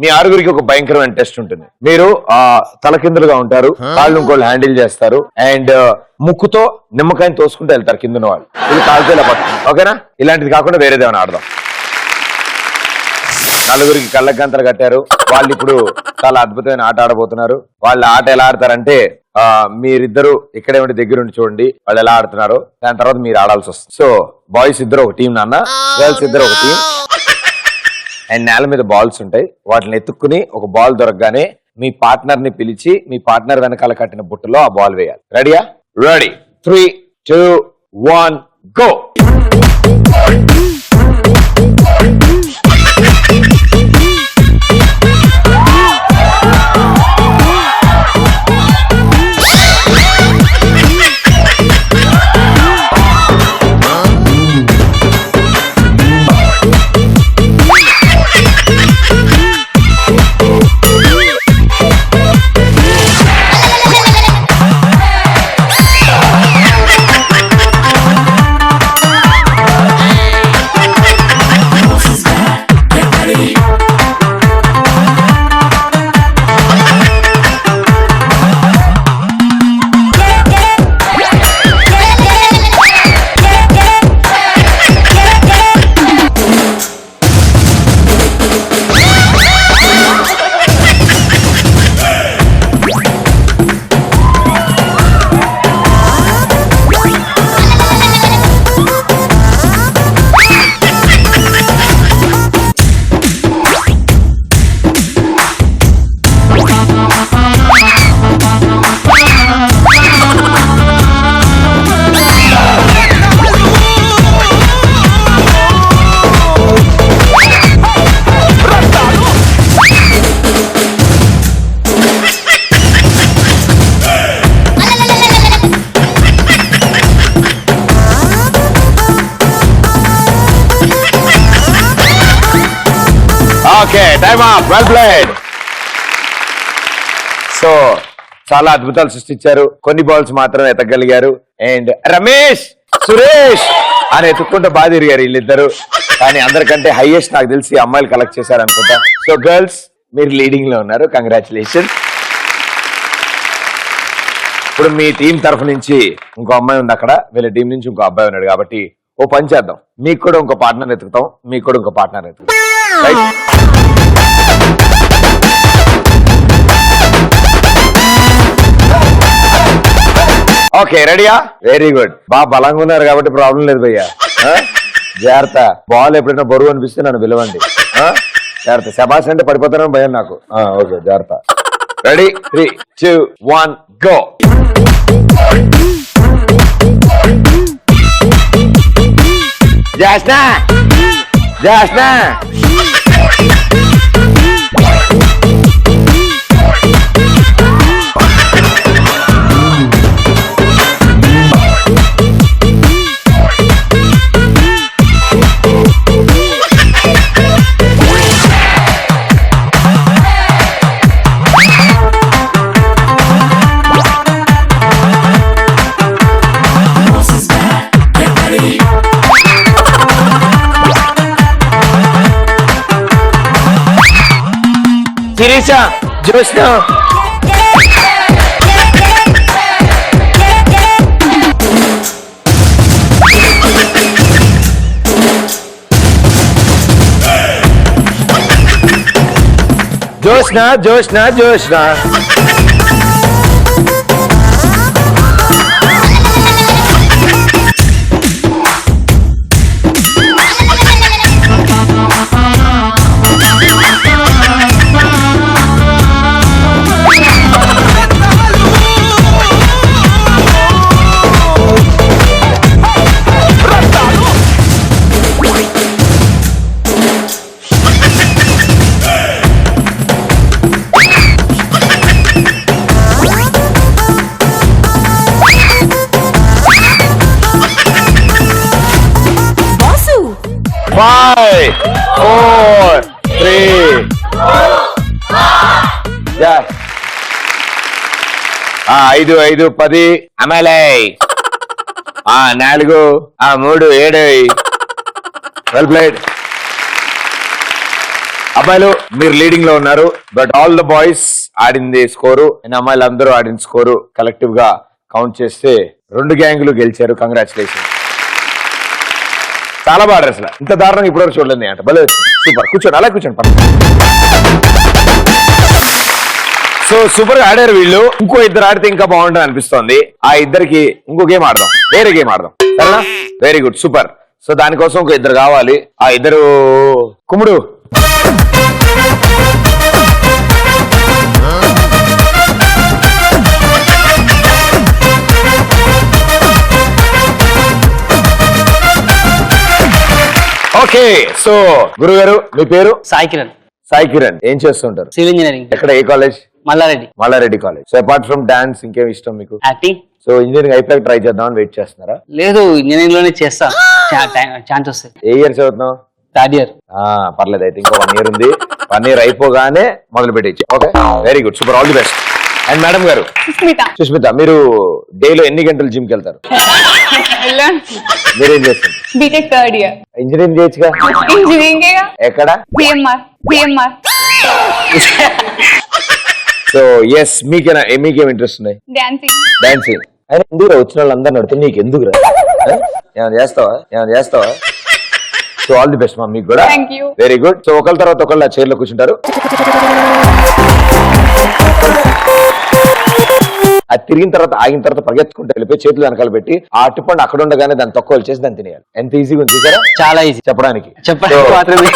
మీ ఆరుగురికి ఒక భయంకరమైన టెస్ట్ ఉంటుంది. మీరు తలకిందులుగా ఉంటారు, కాళ్ళు ఇంకోళ్ళు హ్యాండిల్ చేస్తారు, అండ్ ముక్కుతో నిమ్మకాయని తోసుకుంటూ వెళ్తారు కింద వాళ్ళు. ఇది కాలుతో ఇలా పట్టుకుంటారు. ఓకేనా? ఇలాంటిది కాకుండా వేరేదేమైనా ఆడదాం. నలుగురికి కళ్ళ గంతలు కట్టారు. వాళ్ళు ఇప్పుడు చాలా అద్భుతమైన ఆట ఆడబోతున్నారు. వాళ్ళ ఆట ఎలా ఆడతారంటే, మీరిద్దరు ఇక్కడే ఉండి దగ్గరుండి చూడండి వాళ్ళు ఎలా ఆడుతున్నారు. దాని తర్వాత మీరు ఆడాల్సి వస్తుంది. సో బాయ్స్ ఇద్దరు ఒక టీం, నాన్న గర్ల్స్ ఇద్దరు ఒక టీం. అండ్ నేల మీద బాల్స్ ఉంటాయి, వాటిని ఎత్తుక్కుని ఒక బాల్ దొరకగానే మీ పార్ట్నర్ ని పిలిచి మీ పార్ట్నర్ వెనకాల కట్టిన బుట్టలో ఆ బాల్ వేయాలి. రెడీయా? Ready. 3, 2, 1 go. Okay, time up. Well played. So చాలా అద్భుతాలు సృష్టించారు. కొన్ని బాల్స్ మాత్రమే ఎత్తగలిగారు. అండ్ రమేష్, సురేష్ అని ఎత్తుక్కుంటూ బాగా తిరిగారు వీళ్ళిద్దరు. కానీ అందరికంటే హైయెస్ట్ నాకు తెలిసి అమ్మాయిలు కలెక్ట్ చేశారు అనుకుంటా. సో గర్ల్స్, మీరు లీడింగ్ లో ఉన్నారు. కంగ్రాచులేషన్. ఇప్పుడు మీ టీం తరఫు నుంచి ఇంకో అమ్మాయి ఉంది అక్కడ, వీళ్ళ టీం నుంచి ఇంకో అబ్బాయి ఉన్నాడు. కాబట్టి ఓ పని చేద్దాం, మీకు కూడా ఇంకో పార్ట్నర్ ఎత్తుకుతాం, మీకు కూడా ఇంకో పార్ట్నర్ ఎత్తుకుతాం. రైట్? ఓకే, రెడీయా? Very good. బాగా బలంగా ఉన్నారు కాబట్టి ప్రాబ్లం లేదు భయ్యా. జాగ్రత్త. బాల్ ఎప్పుడైనా బరువు అనిపిస్తే నన్ను పిలవండి. జాగ్రత్త. శబాష్ అంటే పడిపోతానని భయం నాకు. ఓకే, జాగ్రత్త. Ready? 3, 2, 1 go. Jasna, Jasna. Sirisha, Jyotsna. Jyotsna, Jyotsna, Jyotsna. Five, four, three. Yeah. 5, 5, 10 అమలై. 4, 3, 7. Well played. అబ్బాయిలు మీరు లీడింగ్ లో ఉన్నారు, బట్ ఆల్ ద బాయ్స్ ఆడింది స్కోరు, అమ్మాయిలు అందరూ ఆడిన స్కోరు కలెక్టివ్ గా కౌంట్ చేస్తే 2 గ్యాంగులు గెలిచారు. కంగ్రాచులేషన్. చాలా బాగా అసలు ఇంత దారుణంగా ఇప్పటివరకు చూడలేదు అంట. భలే సూపర్. కూర్చోండి, అలా కూర్చోండి. సో సూపర్ గా ఆడారు వీళ్ళు. ఇంకో ఇద్దరు ఆడితే ఇంకా బాగుంటుంది అనిపిస్తోంది. ఆ ఇద్దరికి ఇంకో గేమ్ ఆడదాం, వేరే గేమ్ ఆడదాం, సరేనా? Very good, super. సో దానికోసం ఇంకో ఇద్దరు కావాలి. ఆ ఇద్దరు కుమ్ముడు. ఓకే, సో గురుగారు మీ పేరు? సాయి కిరణ్. సాయి కిరణ్. ఏం చేస్తుంటారు? Civil engineering. ఎక్కడ, ఏ college? Malla Reddy. Malla Reddy college. So apart from dance ఇంకేం ఇష్టం మీకు? యాక్టింగ్. సో ఇంజనీరింగ్ అయిపోయాక ట్రై చేద్దామని వెయిట్ చేస్తున్నారా? లేదు, ఇంజనీరింగ్ లోనే చేస్తా, ఛాన్స్ వస్తాయి. ఏ ఇయర్ చదువుతున్నావు? 3rd year. పర్లేదు, అయితే ఇంకో 1 year ఉంది. 1 year అయిపోగానే మొదలు పెట్టేసి. Okay, very good, super, all the best. And madam గారు? సుష్మిత, మీరు డేలో ఎన్ని గంటలు జిమ్ కి వెళ్తారు? మీరేం చేస్తారు? B Tech 3rd year. ఇంజనీరింగ్ చేయొచ్చుగా? ఇంజనీరింగ్ ఎక్కడ? PMR. సో ఎస్, మీకేం ఇంట్రెస్ట్ ఉన్నాయి? డాన్సింగ్. అయినా ఎందుకు వచ్చిన వాళ్ళందరూ నడితే నీకు ఎందుకు రా? ఏమైనా చేస్తావా? సో ఆల్ ది బెస్ట్ మా మీకు కూడా. Very good. సో ఒకళ్ళ తర్వాత ఒకళ్ళ చైర్ లో కూర్చుంటారు. అది తిరిగిన తర్వాత ఆగిన తర్వాత పరిగెత్తుకుంటూ వెళ్ళిపోయి చేతులు వెనకాల పెట్టి ఆ అట్టుపండు అక్కడ ఉండగానే దాన్ని తక్కువ చేసి దాన్ని తినేయాలి. ఎంత ఈజీగా ఉంది చూసారా? చాలా ఈజీ చెప్పడానికి. మాత్రమే.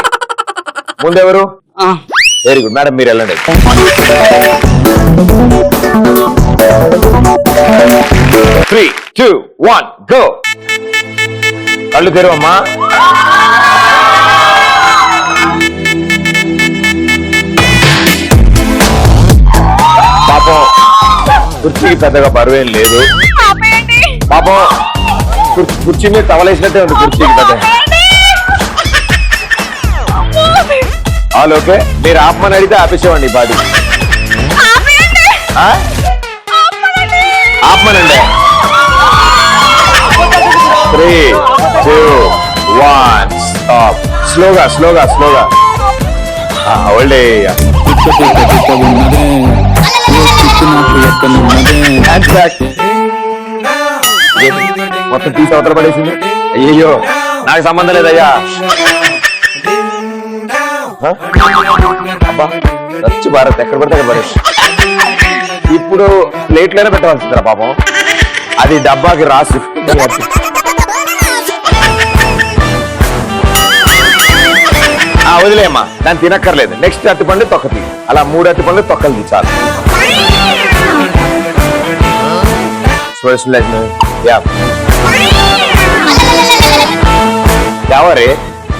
ముందెవరు? వెరీ గుడ్ మేడం, మీరు వెళ్ళండి. 3, 2, 1 గో. కళ్ళు తెరవమ్మా. పాపం కుర్చీకి పెద్దగా బరువేం లేదు. పాపం కుర్చీ మీద తవలేసినట్టే ఉంది కుర్చీకి పెద్ద. ఆల్ ఓకే, మీరు ఆపమని అడిగితే ఆపేసేవాడి బాడీ. ఆపమనండి. 3, 2, 1 స్టాప్. స్లోగా. ఒళ్ళే మొత్తం తీసి అవతల పడేసింది. అయ్యో, నాకు సంబంధం లేదయ్యా. అబ్బా, స్వచ్ఛ భారత్ ఎక్కడ పడితే అక్కడ పడేసి. ఇప్పుడు ప్లేట్లైనా పెట్టవలసిందిరా పాపం, అది డబ్బాకి రాసి. వదిలేమ్మా, దాన్ని తినక్కర్లేదు. నెక్స్ట్ అరటిపండు తొక్కతి. అలా 3 అరటిపండ్లు తొక్కలు తీసాలి. क्या रे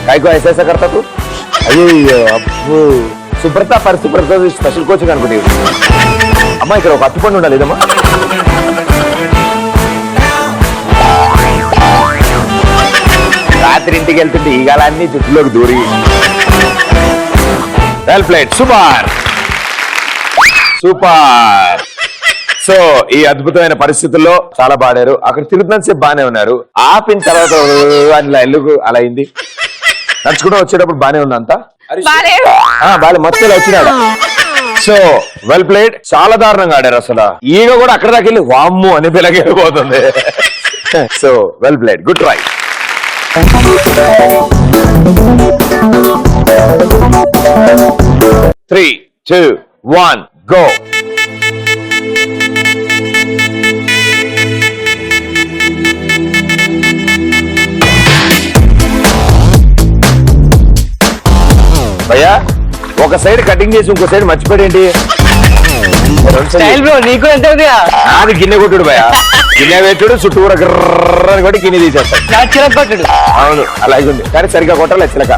काय को ऐसा ऐसा करता तू? అయ్యో అబ్బో, సుబ్రత పరిశుభ్రత స్పెషల్ కోచింగ్ అనుకుంటే అమ్మా ఇక్కడ ఒక అట్టుపండు ఉండాలి ఇదమ్మా. రాత్రి ఇంటికి వెళ్తుంటే ఈ గాలన్నీ జుట్టులోకి దూరి. Well played, super. సో ఈ అద్భుతమైన పరిస్థితుల్లో చాలా పాడారు. అక్కడ తిరుగుతున్నంత సేపు బానే ఉన్నారు. ఆపిన తర్వాత ఇల్లుకు అలా అయింది. నడుచుకుంటూ వచ్చేటప్పుడు బానే ఉంది అంతా. బాలే మొత్తం వచ్చినాడు. సో వెల్ ప్లేడ్, చాలా దారుణంగా ఆడారు అసలు. ఈగ కూడా అక్కడ దాకా వెళ్ళి వామ్ము అని పిలగలిపోతుంది. So well played, good try. 3, 2, 1, go. భయ్యా ఒక సైడ్ కటింగ్ చేసి ఇంకో సైడ్ మర్చిపోయేంటి? స్టైల్ బ్రో, నీకు ఎంత అది గిన్నె కొట్టుడు భయ, గిన్నె పెట్టుడు చుట్టూర గర్రని కొట్టి గిన్నె తీసేస్తాడు. చిలక కొట్టుడు. అవును అలాగే ఉంది, కానీ సరిగ్గా కొట్టాలి చిలక.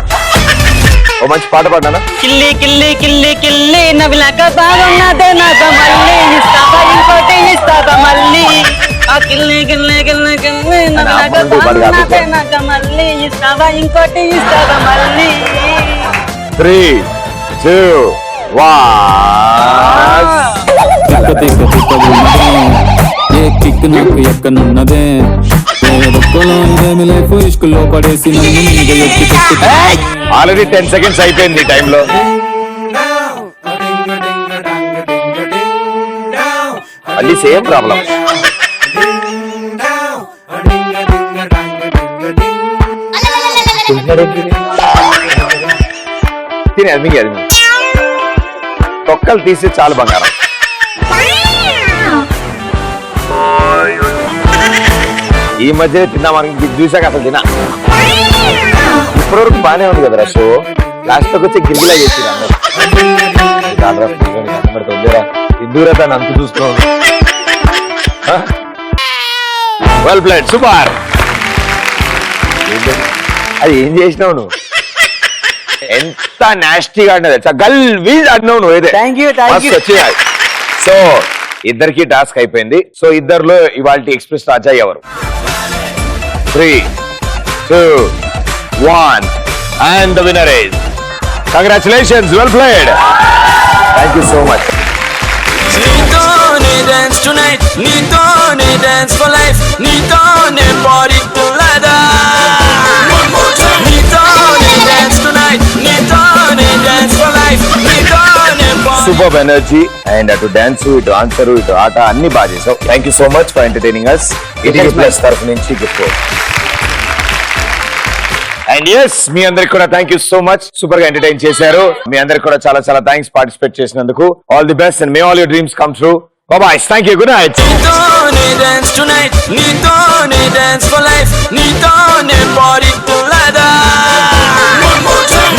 ఓ మంచి పాట పాడినా. కిల్లి కిల్లి కిల్లి కిల్లి నవ్వినాక బాగున్నదే నాకు మళ్ళీ ఇస్తావా ఇంకోటి ఇస్తావా మళ్ళీ ఆ కిల్లి కిల్లి కిల్లి కిల్లి నవ్వినాక బాగున్నదే నాకు మళ్ళీ ఇస్తావా ఇంకోటి ఇస్తావా మళ్ళీ. 3, 2, 1. ఏ కిక్ నాకు ఎక్కనున్నదే లైఫ్ ఇష్కుల్లో పడేసి ఆల్రెడీ 10 seconds అయిపోయింది ఈ టైంలో. మళ్ళీ సేమ్ ప్రాబ్లం. తిని అది తొక్కలు తీసి చాలు బంగారం. ఈ మధ్య తిందామని చూసాక అసలు తినా. ఇప్పటివరకు బాగానే ఉంది కదా షో, లాస్ట్ లోకి వచ్చి గిరిగిలా చేసి ఇందురా దాన్ని అంత చూసుకో. Well played, super. అది ఏం చేసినావు నువ్వు? ఎంత నాస్టీగా ఆడినది, గల్వీజ్ ఆడినావు నువ్వు. అయితే వచ్చినాయి. సో ఇద్దరికి టాస్క్ అయిపోయింది. సో ఇద్దరులో ఇవాళ ఎక్స్ప్రెస్ రాజా ఎవరు? 3, 2, 1 and the winner is, congratulations, well played. Thank you so much. నీతోనే డాన్స్ టునైట్, నీతోనే డాన్స్ ఫర్ లైఫ్, నీతోనే పార్టీ టుగెదర్. నీతోనే డాన్స్ టునైట్, నీతోనే డాన్స్ ఫర్ లైఫ్, నీతోనే సూపర్ ఎనర్జీ అండ్ అటు డాన్స్ ఇటు ఆన్సర్ ఇటు ఆట అన్ని బాగా చేసావు. Thank you so much for entertaining us. ఇది ప్లస్ తరఫు నుంచి గిఫ్ట్. అండ్ ఎస్, మీ అందరికి కూడా thank you so much. Super గా ఎంటర్టైన్ చేశారు. మీ అందరికి కూడా చాలా చాలా థ్యాంక్స్ పార్టిసిపేట్ చేసినందుకు. All the best and may all your dreams come true. Bye, thank you, good night. నీతోనే డాన్స్ టునైట్, నీతోనే డాన్స్ ఫర్ లైఫ్, నీతోనే పార్టీ టుగెదర్.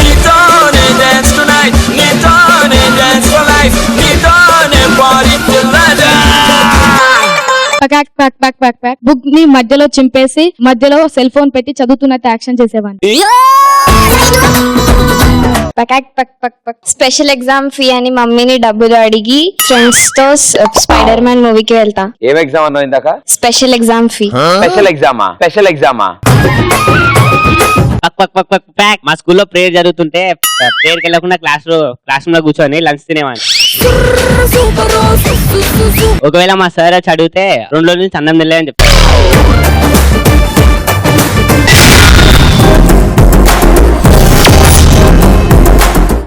నీతోనే డాన్స్ టునైట్, నీతోనే డాన్స్ ఫర్ లైఫ్, నీతోనే పార్టీ టుగెదర్. బుక్ ని మధ్యలో చింపేసి మధ్యలో సెల్ ఫోన్ పెట్టి చదువుతున్నట్టు యాక్షన్ చేసేవాడిని. స్పెషల్ ఎగ్జామ్ ఫీ అని మమ్మీని డబ్బులు అడిగి ఫ్రెండ్స్ తో స్పైడర్ మ్యాన్ మూవీకి వెళ్తా. ఏం ఎగ్జామ్ అన్నావు ఇందాక? Special exam fee. స్పెషల్ ఎగ్జామా? స్పెషల్ ఎగ్జామా? మా స్కూల్లో ప్రేయర్ జరుగుతుంటే ప్రేయర్కి వెళ్ళకుండా క్లాస్ రూమ్ లో కూర్చొని లంచ్ తినేవాడిని. ఒకవేళ మా సార్ చదివితే 2 రోజుల నుంచి అన్నం తినలేదని చెప్తారు.